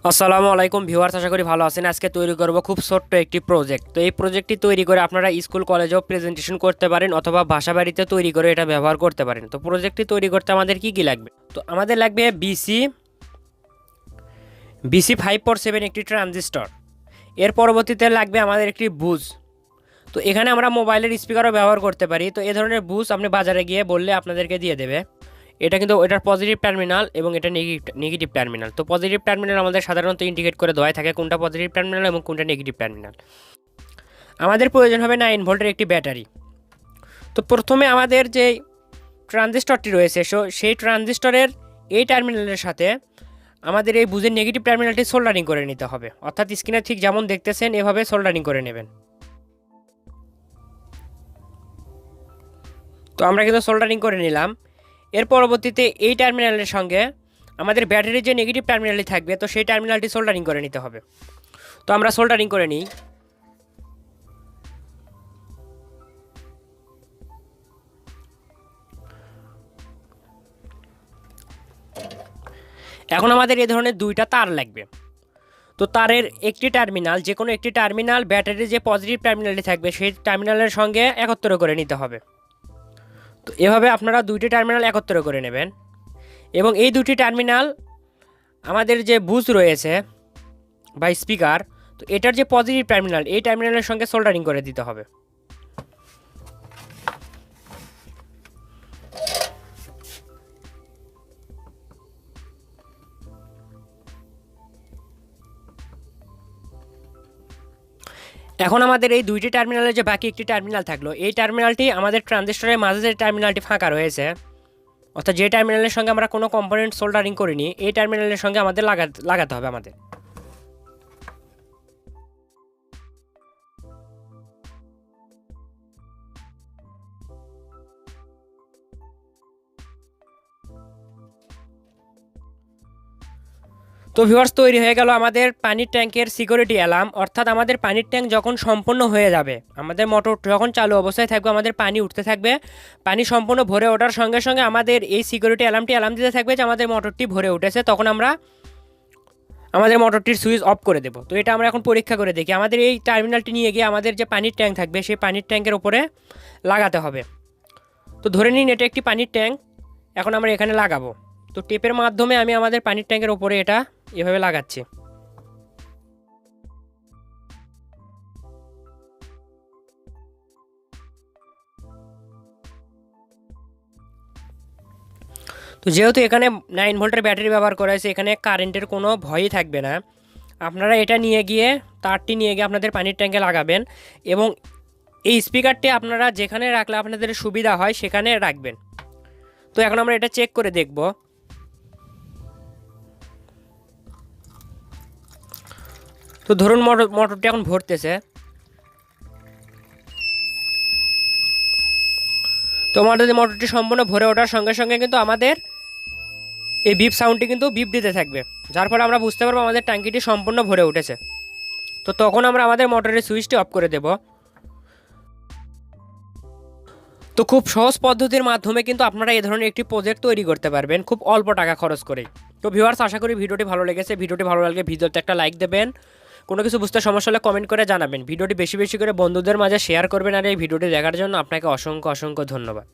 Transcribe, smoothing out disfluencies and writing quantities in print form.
আসসালামু আলাইকুম ভিউয়ার্স, আশা করি ভালো আছেন। আজকে তৈরি করব খুব ছোট্ট একটি প্রজেক্ট। তো এই প্রজেক্টটি তৈরি করে আপনারা স্কুল কলেজেও প্রেজেন্টেশন করতে পারেন অথবা বাসাবাড়িতে তৈরি করে এটা ব্যবহার করতে পারেন। তো প্রজেক্টটি তৈরি করতে আমাদের কি লাগবে? তো আমাদের লাগবে বিসি 547 একটি ট্রানজিস্টর। এর পরবর্তীতে লাগবে আমাদের একটি বুজ। তো এখানে আমরা মোবাইলের স্পিকারও ব্যবহার করতে পারি। তো এই ধরনের বুজ আপনি বাজারে গিয়ে বললে আপনাদেরকে দিয়ে দেবে। এটা কিন্তু এটার পজিটিভ টার্মিনাল এবং এটা নেগেটিভ টার্মিনাল। তো পজিটিভ টার্মিনাল আমাদের সাধারণত ইন্ডিকেট করে দেওয়া থাকে কোনটা পজিটিভ টার্মিনাল এবং কোনটা নেগেটিভ টার্মিনাল। আমাদের প্রয়োজন হবে 9 ভোল্টের একটি ব্যাটারি। তো প্রথমে আমাদের যে ট্রানজিস্টরটি রয়েছে সেই ট্রানজিস্টরের এই টার্মিনালের সাথে আমাদের এই বুজের নেগেটিভ টার্মিনালটি সোল্ডারিং করে নিতে হবে। অর্থাৎ স্ক্রিনে ঠিক যেমন দেখতেছেন এভাবে সোল্ডারিং করে নেবেন। তো আমরা কিন্তু সোল্ডারিং করে নিলাম। এর পরবর্তীতে এই টার্মিনালের সঙ্গে আমাদের ব্যাটারির যে নেগেটিভ টার্মিনালটি থাকবে, তো সেই টার্মিনালটি সোল্ডারিং করে নিতে হবে। তো আমরা সোল্ডারিং করে নিই। এখন আমাদের এই ধরনের দুইটা তার লাগবে। তো তারের একটি টার্মিনাল, যে কোনো একটি টার্মিনাল ব্যাটারির যে পজিটিভ টার্মিনালটি থাকবে সেই টার্মিনালের সঙ্গে একত্র করে নিতে হবে। তো এভাবে আপনারা দুইটি টার্মিনাল একত্র করে নেবেন এবং এই দুটি টার্মিনাল আমাদের যে বুজ রয়েছে বা স্পিকার, তো এটার যে পজিটিভ টার্মিনাল এই টার্মিনালের সঙ্গে সোল্ডারিং করে দিতে হবে। এখন আমাদের এই দুইটি টার্মিনালের যে বাকি একটি টার্মিনাল থাকলো, এই টার্মিনালটি আমাদের ট্রানজিস্টরের মাঝে যে টার্মিনালটি ফাঁকা রয়েছে, অর্থাৎ যে টার্মিনালের সঙ্গে আমরা কোনো কম্পোনেন্ট সোল্ডারিং করিনি, এই টার্মিনালের সঙ্গে আমাদের লাগাতে হবে আমাদের। তো ভিউয়ার্স, তৈরি হয়ে গেল আমাদের পানির ট্যাঙ্কের সিকিউরিটি অ্যালার্ম। অর্থাৎ আমাদের পানির ট্যাঙ্ক যখন সম্পূর্ণ হয়ে যাবে, আমাদের মোটর যখন চালু অবস্থায় থাকবে, আমাদের পানি উঠতে থাকবে। পানি সম্পূর্ণ ভরে ওঠার সঙ্গে সঙ্গে আমাদের এই সিকিউরিটি অ্যালার্মটি অ্যালার্ম দিতে থাকবে যে আমাদের মোটরটি ভরে উঠেছে। তখন আমরা আমাদের মোটরটির সুইচ অফ করে দেবো। তো এটা আমরা এখন পরীক্ষা করে দেখি। আমাদের এই টার্মিনালটি নিয়ে গিয়ে আমাদের যে পানির ট্যাঙ্ক থাকবে সেই পানির ট্যাঙ্কের ওপরে লাগাতে হবে। তো ধরে নিন এটা একটি পানির ট্যাঙ্ক, এখন আমরা এখানে লাগাবো। তো টেপের মাধ্যমে আমি আমাদের পানির ট্যাঙ্কের ওপরে এটা এভাবে লাগাচ্ছি। তো যেহেতু এখানে 9 ভোল্টের ব্যাটারি ব্যবহার করা হয়েছে, এখানে কারেন্টের কোনো ভয়ই থাকবে না। আপনারা এটা নিয়ে গিয়ে তারটি নিয়ে গিয়ে আপনাদের পানির ট্যাঙ্কে লাগাবেন এবং এই স্পিকারটি আপনারা যেখানে রাখলে আপনাদের সুবিধা হয় সেখানে রাখবেন। তো এখন আমরা এটা চেক করে দেখব। তো ধরুন মোটরটি এখন ভরতেছে। তো আমাদের মোটরটি সম্পূর্ণ ভরে ওঠার সঙ্গে সঙ্গে কিন্তু আমাদের এই বিপ সাউন্ডটি কিন্তু বিপ দিতে থাকবে, যার ফলে আমরা বুঝতে পারবো আমাদের ট্যাঙ্কিটি সম্পূর্ণ ভরে উঠেছে। তো তখন আমরা আমাদের মোটরের সুইচটি অফ করে দেব। তো খুব সহজ পদ্ধতির মাধ্যমে কিন্তু আপনারা এই ধরনের একটি প্রজেক্ট তৈরি করতে পারবেন খুব অল্প টাকা খরচ করেই। তো ভিউয়ার্স, আশা করি ভিডিওটি ভালো লেগেছে। ভিডিওটি ভালো লাগলে ভিডিওতে একটা লাইক দেবেন। কোনো কিছু বুঝতে সমস্যা হলে কমেন্ট করে জানাবেন। ভিডিওটি বেশি বেশি করে বন্ধুদের মাঝে শেয়ার করবেন। আর এই ভিডিওটি দেখার জন্য আপনাকে অসংখ্য অসংখ্য ধন্যবাদ।